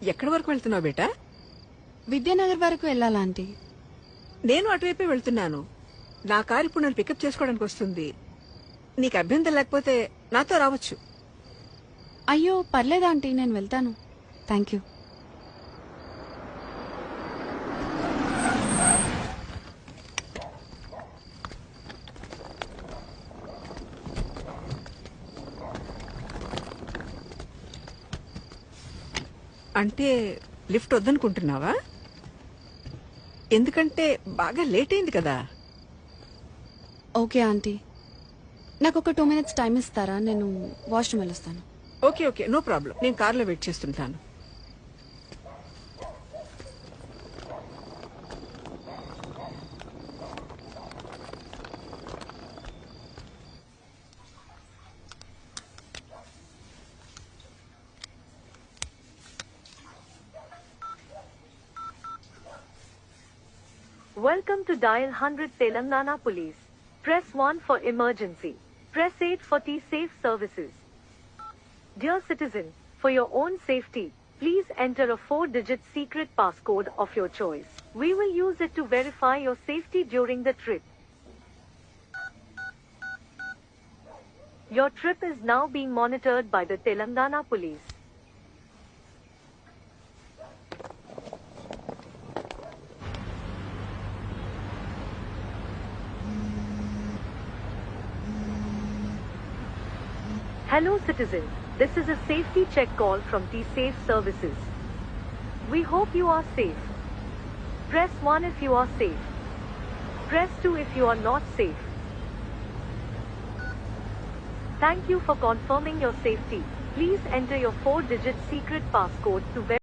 ఎక్కడి వరకు వెళ్తున్నావు బేటా? విద్యానగర్ వరకు వెళ్ళాలా ఆంటీ? నేను అటువైపే వెళ్తున్నాను. నా కారు ఇప్పుడు నన్ను పికప్ చేసుకోవడానికి వస్తుంది. నీకు అభ్యంతరం లేకపోతే నాతో రావచ్చు. అయ్యో పర్లేదు ఆంటీ, నేను వెళ్తాను. Thank you. అంటే లిఫ్ట్ వద్దనుకుంటున్నావా? ఎందుకంటే బాగా లేట్ అయింది కదా. ఓకే ఆంటీ, నాకు ఒక 2 minutes టైం ఇస్తారా? నేను వాష్రూమ్ వెళ్ళొస్తాను. Okay okay, no problem. నేను కార్లో వెయిట్ చేస్తుంటాను. Welcome to Dial 100 Telangana Police. Press 1 for emergency. Press 8 for T-Safe services. Dear citizen, for your own safety, please enter a 4-digit secret passcode of your choice. We will use it to verify your safety during the trip. Your trip is now being monitored by the Telangana Police. Hello citizen, this is a safety check call from T-Safe services. We hope you are safe. Press 1 if you are safe. Press 2 if you are not safe. Thank you for confirming your safety. Please enter your 4-digit secret passcode to verify